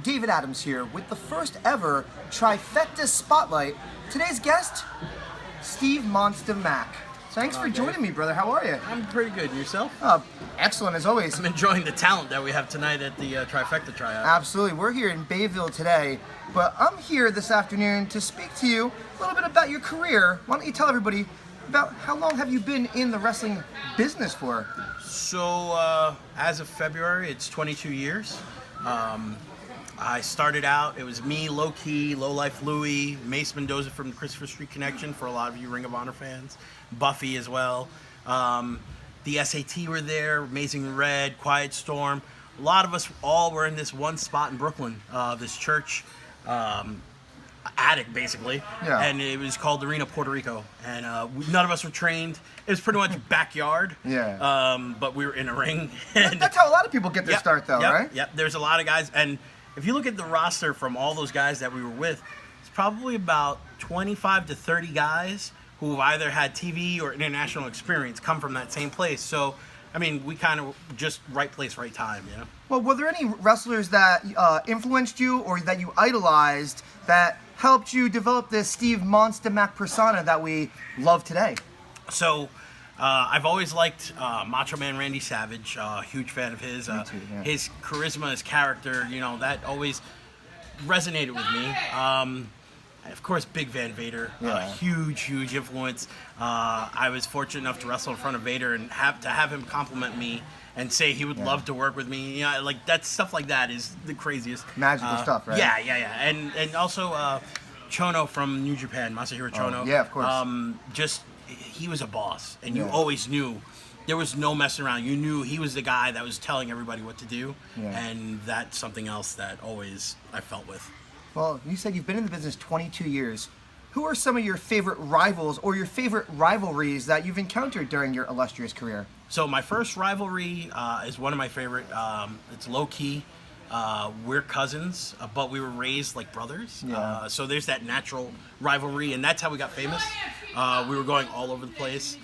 David Adams here with the first ever Trifecta Spotlight. Today's guest, Steve Monsta Mack. Thanks for joining me, brother. How are you? I'm pretty good. Yourself? Excellent, as always. I'm enjoying the talent that we have tonight at the Trifecta tryout. Absolutely. We're here in Bayville today, but I'm here this afternoon to speak to you a little bit about your career. Why don't you tell everybody about how long have you been in the wrestling business for? So, as of February, it's 22 years. I started out, it was me, Low Key, Low Life Louie, Mace Mendoza from the Christopher Street Connection for a lot of you Ring of Honor fans, Buffy as well. The SAT were there, Amazing Red, Quiet Storm. A lot of us all were in this one spot in Brooklyn, this church attic basically, and it was called Arena Puerto Rico. And none of us were trained. It was pretty much backyard, but we were in a ring. And that's how a lot of people get their start, though, right? Yep, there's a lot of guys, and if you look at the roster from all those guys that we were with, it's probably about 25 to 30 guys who have either had TV or international experience come from that same place. So, I mean, we kind of just right place, right time, you know? Well, were there any wrestlers that influenced you or that you idolized that helped you develop this Steve Monsta Mack persona that we love today? So, I've always liked Macho Man Randy Savage, huge fan of his. Me too, yeah. His charisma, his character, you know, that always resonated with me. Of course, Big Van Vader, huge influence. I was fortunate enough to wrestle in front of Vader and have him compliment me and say he would love to work with me. You know, like that stuff like that is the craziest. Magical stuff, right? Yeah. And also Chono from New Japan, Masahiro Chono. Yeah, of course. He was a boss, and you always knew there was no messing around. You knew he was the guy that was telling everybody what to do, and that's something else that always I felt with. Well, you said you've been in the business 22 years. Who are some of your favorite rivals or your favorite rivalries that you've encountered during your illustrious career? So my first rivalry is one of my favorite. It's Low Key. We're cousins, but we were raised like brothers. So there's that natural rivalry, and that's how we got famous. We were going all over the place.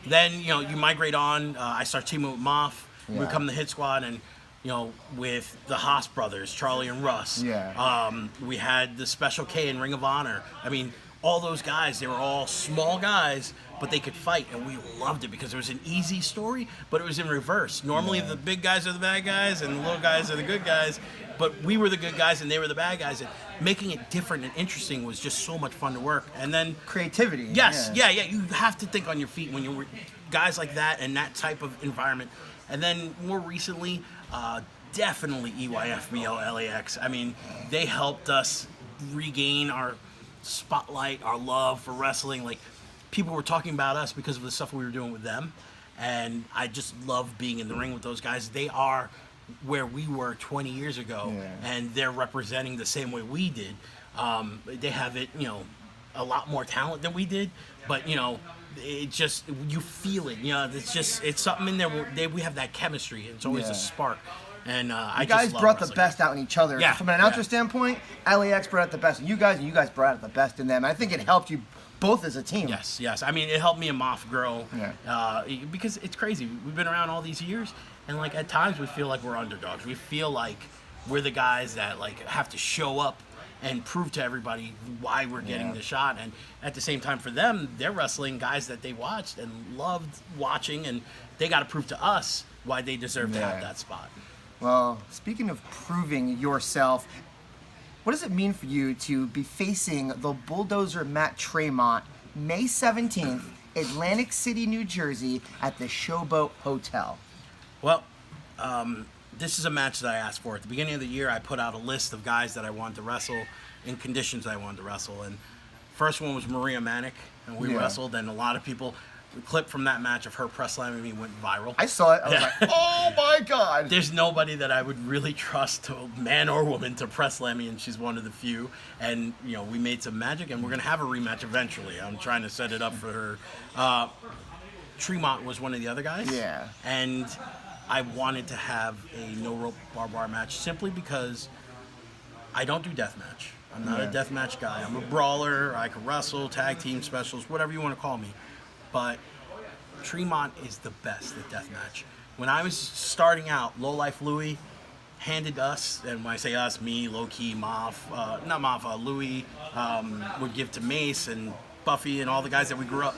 Then, you know, you migrate on. I start teaming with Moff. We become the Hit Squad, and you know, with the Haas brothers, Charlie and Russ. We had the Special K in Ring of Honor. I mean, all those guys, they were all small guys, but they could fight, and we loved it because it was an easy story, but it was in reverse. Normally, the big guys are the bad guys, and the little guys are the good guys, but we were the good guys, and they were the bad guys, and making it different and interesting was just so much fun to work. And then creativity. Yes, yeah. You have to think on your feet when you're guys like that and that type of environment. And then more recently, definitely EYFBO LAX. I mean, they helped us regain our spotlight, our love for wrestling. Like, people were talking about us because of the stuff we were doing with them, and I just love being in the ring with those guys. They are where we were 20 years ago, and they're representing the same way we did. They have it, you know, a lot more talent than we did, but you know, it just, you feel it, you know, it's something in there. We have that chemistry. It's always a spark. And you guys brought the best out in each other. From an announcer standpoint, LAX brought out the best in you guys, and you guys brought out the best in them. I think it helped you both as a team. Yes. I mean, it helped me and Moff grow because it's crazy. We've been around all these years, and like at times we feel like we're underdogs. We feel like we're the guys that like have to show up and prove to everybody why we're getting the shot. And at the same time, for them, they're wrestling guys that they watched and loved watching, and they got to prove to us why they deserve to have that spot. Well, speaking of proving yourself, what does it mean for you to be facing the Bulldozer Matt Tremont May 17th, Atlantic City, New Jersey at the Showboat Hotel? Well, this is a match that I asked for. At the beginning of the year, I put out a list of guys that I wanted to wrestle in conditions I wanted to wrestle. And first one was Maria Manic, and we wrestled, and a lot of people, the clip from that match of her press slamming me went viral. I saw it. I was like, oh my God. There's nobody that I would really trust, man or woman, to press slam me, and she's one of the few. And, you know, we made some magic, and we're going to have a rematch eventually. I'm trying to set it up for her. Tremont was one of the other guys. And I wanted to have a no-rope barbed wire match simply because I don't do deathmatch. I'm not a deathmatch guy. I'm a brawler. I can wrestle, tag team, specials, whatever you want to call me. But Tremont is the best at deathmatch. When I was starting out, Low Life Louie, handed us, and when I say us, me, Low-Key, Louis, would give to Mace and Buffy and all the guys that we grew up,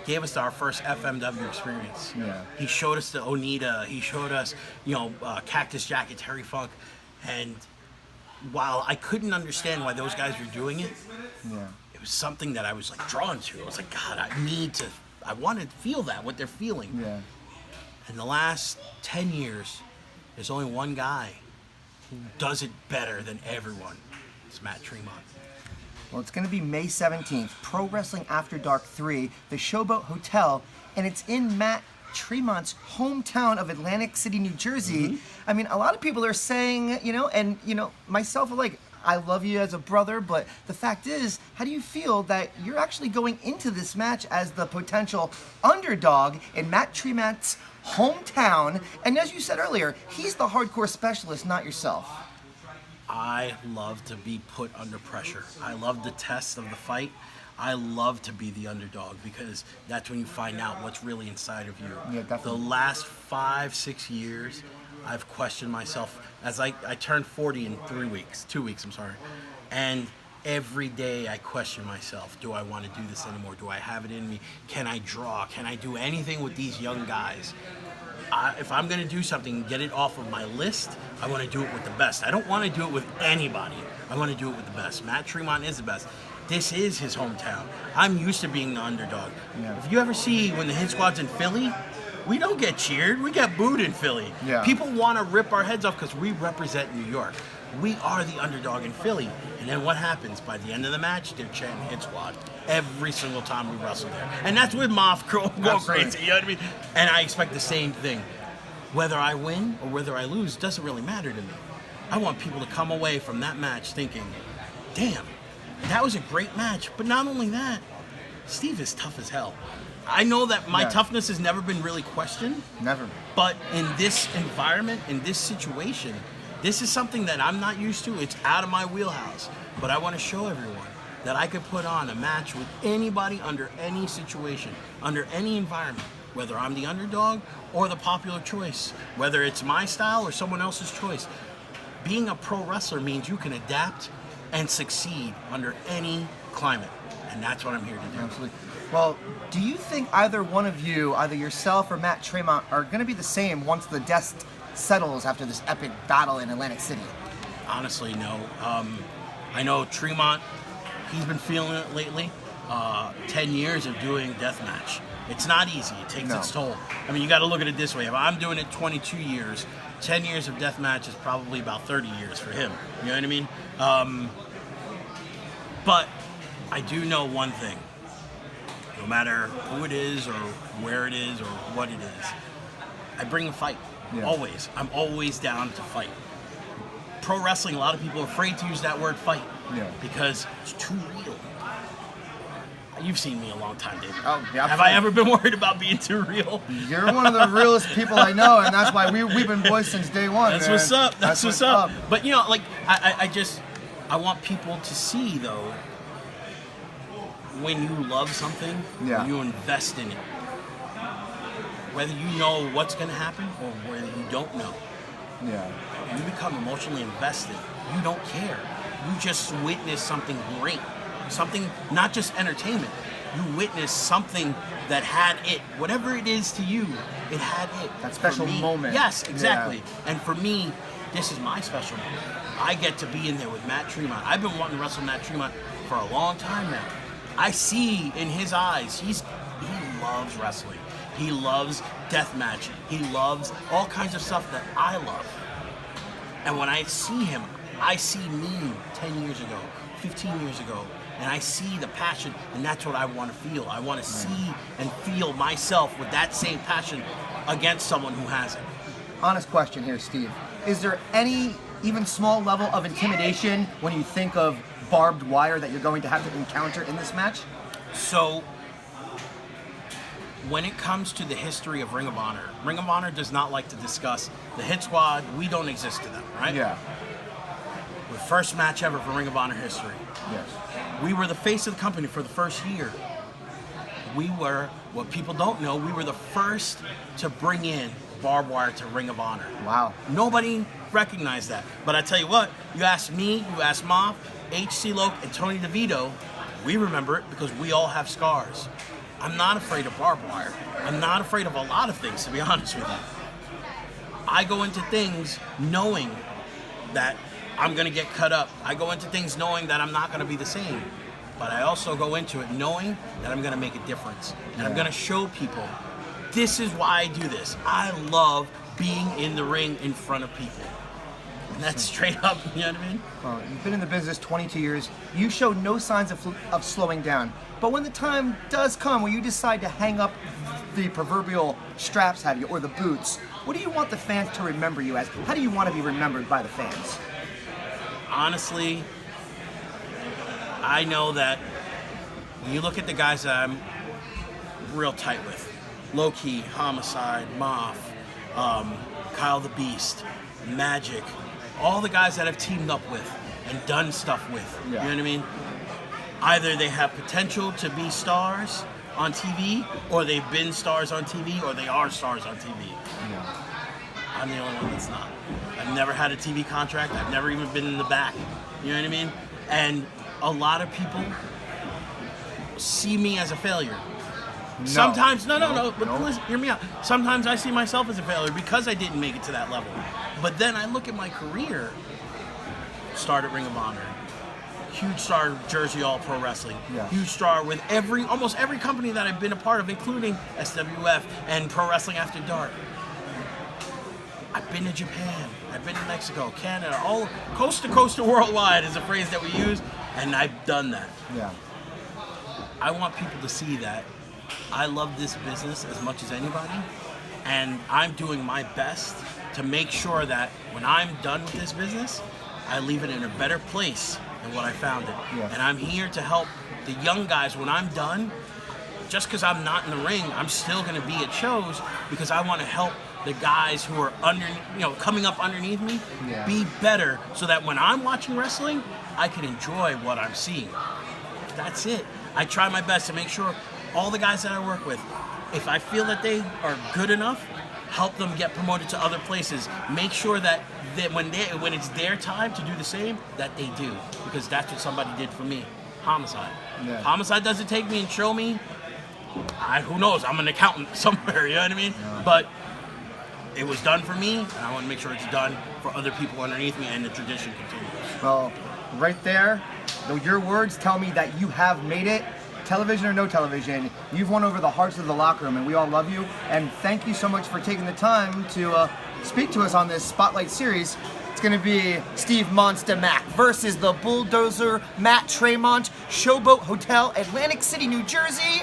gave us our first FMW experience. Yeah. He showed us the Onita, he showed us, Cactus Jacket, Terry Funk, and while I couldn't understand why those guys were doing it, it was something that I was like drawn to. I was like, God, I want to feel that, what they're feeling. Yeah. In the last 10 years, there's only one guy who does it better than everyone. It's Matt Tremont. Well, it's going to be May 17th, Pro Wrestling Afterdark 3, the Showboat Hotel, and it's in Matt Tremont's hometown of Atlantic City, New Jersey. I mean, a lot of people are saying, myself, like, I love you as a brother, but the fact is, how do you feel that you're actually going into this match as the potential underdog in Matt Tremont's hometown? And as you said earlier, he's the hardcore specialist, not yourself. I love to be put under pressure. I love the test of the fight. I love to be the underdog because that's when you find out what's really inside of you. Yeah, definitely. The last 5-6 years, I've questioned myself as I turned 40 in 2 weeks, I'm sorry. And every day I question myself, do I want to do this anymore? Do I have it in me? Can I draw? Can I do anything with these young guys? If I'm going to do something and get it off of my list, I want to do it with the best. I don't want to do it with anybody. I want to do it with the best. Matt Tremont is the best. This is his hometown. I'm used to being the underdog. Yeah. If you ever see when the Hit Squad's in Philly, we don't get cheered. We get booed in Philly. Yeah. People want to rip our heads off because we represent New York. We are the underdog in Philly. And then what happens? By the end of the match, they're chanting Hit Squad every single time we wrestle there. And that's with Moff going crazy, you know what I mean? And I expect the same thing. Whether I win or whether I lose doesn't really matter to me. I want people to come away from that match thinking, damn, that was a great match. But not only that, Steve is tough as hell. I know that my toughness has never been really questioned. Never. But in this environment, in this situation, this is something that I'm not used to. It's out of my wheelhouse. But I want to show everyone that I could put on a match with anybody under any situation, under any environment, whether I'm the underdog or the popular choice, whether it's my style or someone else's choice. Being a pro wrestler means you can adapt and succeed under any climate. And that's what I'm here to do. Absolutely. Well, do you think either one of you, either yourself or Matt Tremont, are going to be the same once the dust settles after this epic battle in Atlantic City? Honestly, no. I know Tremont, he's been feeling it lately. 10 years of doing deathmatch. It's not easy. It takes its toll. I mean, you got to look at it this way. If I'm doing it 22 years, 10 years of deathmatch is probably about 30 years for him. You know what I mean? But I do know one thing. No matter who it is or where it is or what it is, I bring a fight. Yeah. Always. I'm always down to fight. Pro wrestling, a lot of people are afraid to use that word fight because it's too real. You've seen me a long time, David. Oh, yeah. Have I ever been worried about being too real? You're one of the realest people I know, and that's why we've been boys since day one. That's man. what's up. That's what's up. But I want people to see though, when you love something, when you invest in it, whether you know what's going to happen or whether you don't know, you become emotionally invested. You don't care. You just witness something great. Something, not just entertainment. You witness something that had it. Whatever it is to you, it had it. That special moment. Yes, exactly. And for me, this is my special moment. I get to be in there with Matt Tremont. I've been wanting to wrestle Matt Tremont for a long time now. I see in his eyes, he loves wrestling. He loves deathmatch. He loves all kinds of stuff that I love. And when I see him, I see me 10 years ago, 15 years ago, and I see the passion, and that's what I want to feel. I want to see and feel myself with that same passion against someone who has it. Honest question here, Steve. Is there any even small level of intimidation when you think of barbed wire that you're going to have to encounter in this match? So, when it comes to the history of Ring of Honor does not like to discuss the Hit Squad. We don't exist to them, right? Yeah. The first match ever for Ring of Honor history. Yes. We were the face of the company for the first year. We were, what people don't know, we were the first to bring in barbed wire to Ring of Honor. Wow. Nobody recognize that. But I tell you what, you ask me, you ask Moff, H.C. Loke, and Tony DeVito, we remember it because we all have scars. I'm not afraid of barbed wire. I'm not afraid of a lot of things, to be honest with you. I go into things knowing that I'm going to get cut up. I go into things knowing that I'm not going to be the same. But I also go into it knowing that I'm going to make a difference. And I'm going to show people, this is why I do this. I love being in the ring in front of people. And that's straight up, you know what I mean? Well, you've been in the business 22 years. You show no signs of slowing down. But when the time does come where you decide to hang up the proverbial straps, have you, or the boots, what do you want the fans to remember you as? How do you want to be remembered by the fans? Honestly, I know that when you look at the guys that I'm real tight with, Low-Key, Homicide, Moff, Kyle the Beast, Magic, all the guys that I've teamed up with and done stuff with, you know what I mean? Either they have potential to be stars on TV, or they've been stars on TV, or they are stars on TV. Yeah. I'm the only one that's not. I've never had a TV contract. I've never even been in the back. You know what I mean? And a lot of people see me as a failure. No. Sometimes, no. But listen, hear me out. Sometimes I see myself as a failure because I didn't make it to that level. But then I look at my career. Started Ring of Honor. Huge star of Jersey All Pro Wrestling. Yeah. Huge star with almost every company that I've been a part of, including SWF and Pro Wrestling Afterdark. I've been to Japan. I've been to Mexico, Canada, all coast to coast and worldwide is a phrase that we use, and I've done that. Yeah. I want people to see that I love this business as much as anybody, and I'm doing my best to make sure that when I'm done with this business, I leave it in a better place than what I found it. Yeah. And I'm here to help the young guys when I'm done. Just because I'm not in the ring, I'm still going to be at shows because I want to help the guys who are coming up underneath me be better, so that when I'm watching wrestling, I can enjoy what I'm seeing. That's it. I try my best to make sure all the guys that I work with, if I feel that they are good enough, help them get promoted to other places. Make sure that when it's their time to do the same, that they do, because that's what somebody did for me. Homicide. Yeah. Homicide doesn't take me and show me. Who knows? I'm an accountant somewhere. You know what I mean? Yeah. But it was done for me, and I want to make sure it's done for other people underneath me, and the tradition continues. Well, right there, your words tell me that you have made it. Television or no television, you've won over the hearts of the locker room, and we all love you. And thank you so much for taking the time to speak to us on this Spotlight series. It's going to be Steve Monsta Mack versus the Bulldozer Matt Tremont, Showboat Hotel, Atlantic City, New Jersey.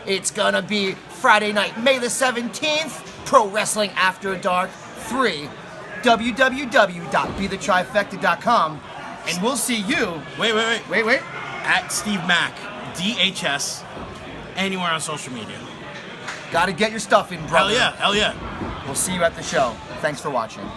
It's going to be Friday night, May the 17th. Pro Wrestling Afterdark 3, www.bethetrifecta.com, and we'll see you. Wait. Wait. At Steve Mack, DHS, anywhere on social media. Gotta get your stuff in, brother. Hell yeah. We'll see you at the show. Thanks for watching.